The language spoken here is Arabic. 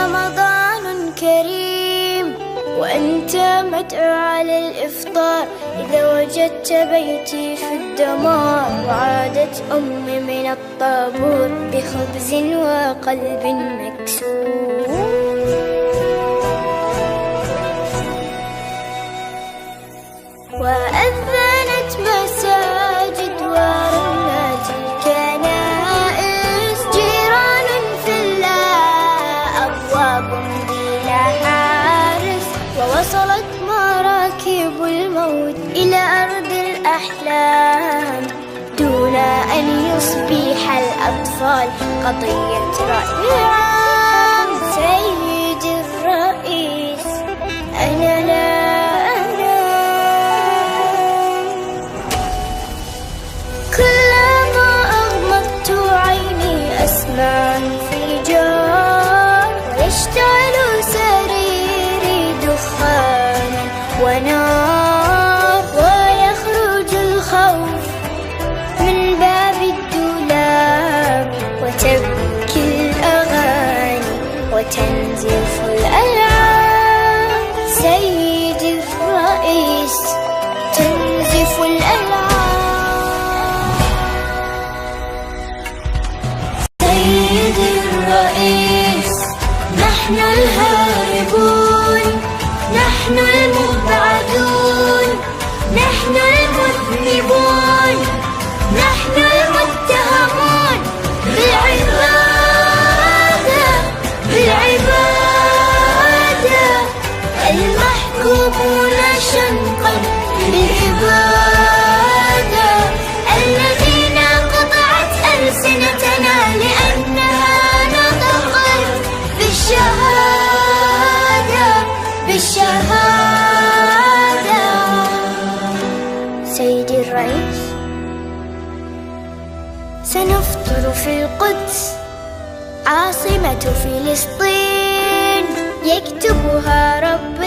رمضان كريم وأنت مدعو على الإفطار. إذا وجدت بيتي في الدمار وعادت أمي من الطابور بخبز وقلب مكسور. وأذنت مساجد ورنت الكنائس، جيران في الله أبواب بلا حارس. ووصلت مراكب الموت إلى أرض الأحلام دون أن يصبح الأطفال قضية رأي عام. سيد الرئيس أنا لا أسمع انفجار ويشتعل سريري دخانا ونار، ويخرج الخوف من باب الدولاب وتبكي الأغاني وتنزف الألعاب. سيد الرئيس تنزف الألعاب. سيد الرئيس نحن الهاربون، نحن المبعدون، نحن المذنبون، نحن المتهمون بالعبادة، بالعبادة، المحكومون شنقا بالإبادة، الذين قطعت ألسنتنا لأنها نطقت بالشهادة، بالشهادة. سيدي الرئيس سنفطر في القدس عاصمة فلسطين يكتبها رب